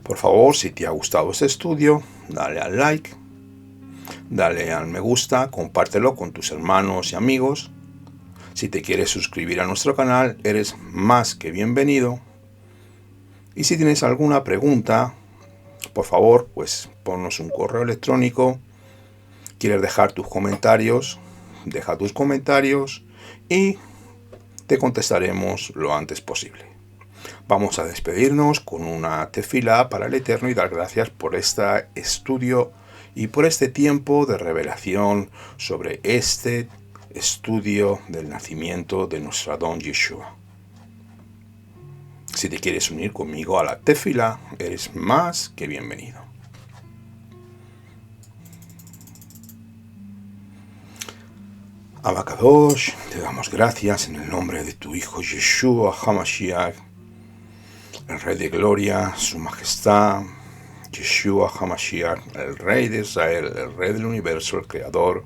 Por favor, si te ha gustado este estudio, dale al like, dale al me gusta, compártelo con tus hermanos y amigos. Si te quieres suscribir a nuestro canal, eres más que bienvenido. Y si tienes alguna pregunta, por favor, pues ponnos un correo electrónico. ¿Quieres dejar tus comentarios? Deja tus comentarios y te contestaremos lo antes posible. Vamos a despedirnos con una tefilá para el Eterno y dar gracias por este estudio y por este tiempo de revelación sobre este estudio del nacimiento de nuestro Adón Yeshua. Si te quieres unir conmigo a la tefilá, eres más que bienvenido. Abacadosh, te damos gracias en el nombre de tu Hijo Yeshua HaMashiach, el Rey de Gloria, su Majestad, Yeshua HaMashiach, el Rey de Israel, el Rey del Universo, el Creador.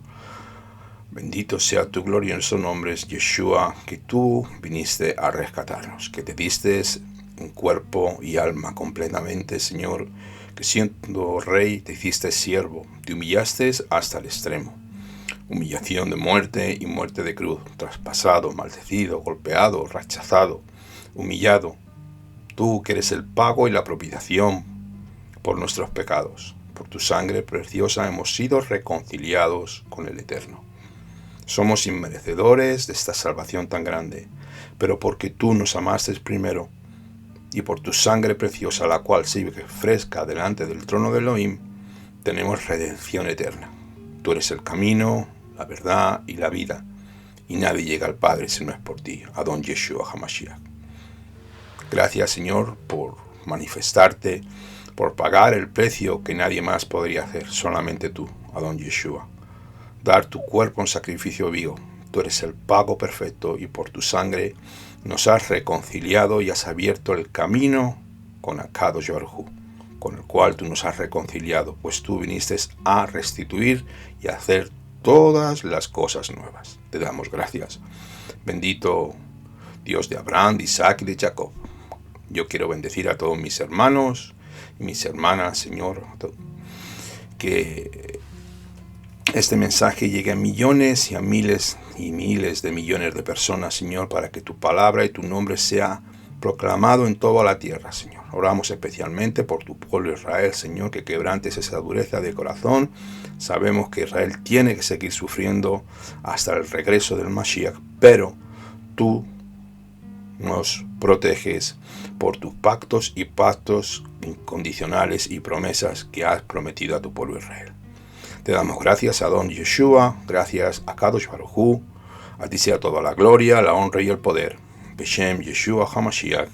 Bendito sea tu glorioso nombre, Yeshua, que tú viniste a rescatarnos, que te diste en cuerpo y alma completamente, Señor, que siendo Rey te hiciste siervo, te humillaste hasta el extremo. Humillación de muerte y muerte de cruz, traspasado, maldecido, golpeado, rechazado, humillado. Tú que eres el pago y la propiciación por nuestros pecados. Por tu sangre preciosa hemos sido reconciliados con el Eterno. Somos inmerecedores de esta salvación tan grande, pero porque tú nos amaste primero, y por tu sangre preciosa, la cual sigue fresca delante del trono de Elohim, tenemos redención eterna. Tú eres el camino, la verdad y la vida, y nadie llega al Padre si no es por ti, Adón Yeshua HaMashiach. Gracias, Señor, por manifestarte, por pagar el precio que nadie más podría hacer, solamente tú, Adón Yeshua. Dar tu cuerpo en sacrificio vivo. Tú eres el pago perfecto y por tu sangre nos has reconciliado y has abierto el camino con Akadosh Baruj Hu, con el cual tú nos has reconciliado, pues tú viniste a restituir y a hacer todas las cosas nuevas. Te damos gracias. Bendito Dios de Abraham, de Isaac y de Jacob. Yo quiero bendecir a todos mis hermanos y mis hermanas, Señor, que este mensaje llegue a millones y a miles y miles de millones de personas, Señor, para que tu palabra y tu nombre sea proclamado en toda la tierra, Señor. Oramos especialmente por tu pueblo Israel, Señor, que quebrantes esa dureza de corazón. Sabemos que Israel tiene que seguir sufriendo hasta el regreso del Mashiach, pero tú nos proteges por tus pactos incondicionales y promesas que has prometido a tu pueblo Israel. Te damos gracias a Adón Yeshua, gracias a Kadosh Baruj Hu. A ti sea toda la gloria, la honra y el poder. Beshem Yeshua HaMashiach.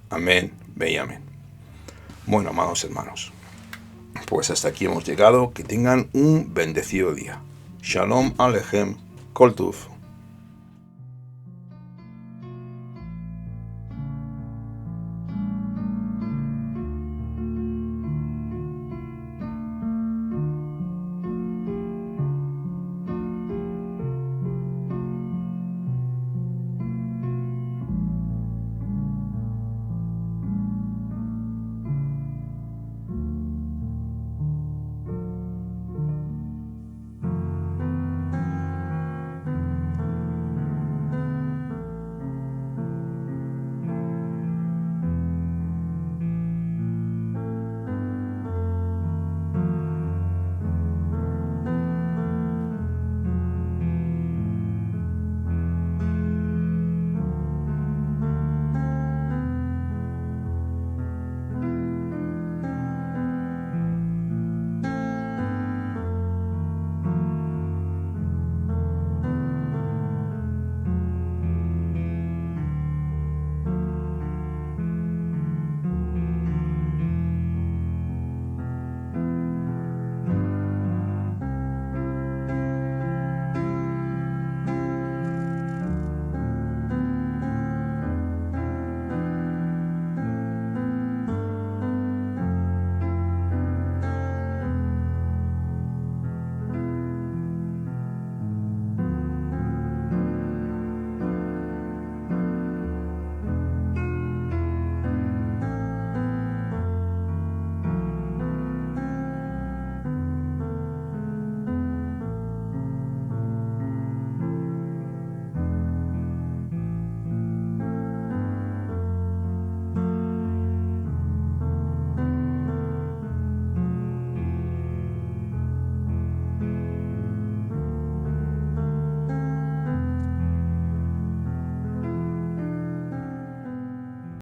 Amén, ve y amén. Bueno, amados hermanos, pues hasta aquí hemos llegado. Que tengan un bendecido día. Shalom Aleichem, Kol Tuv.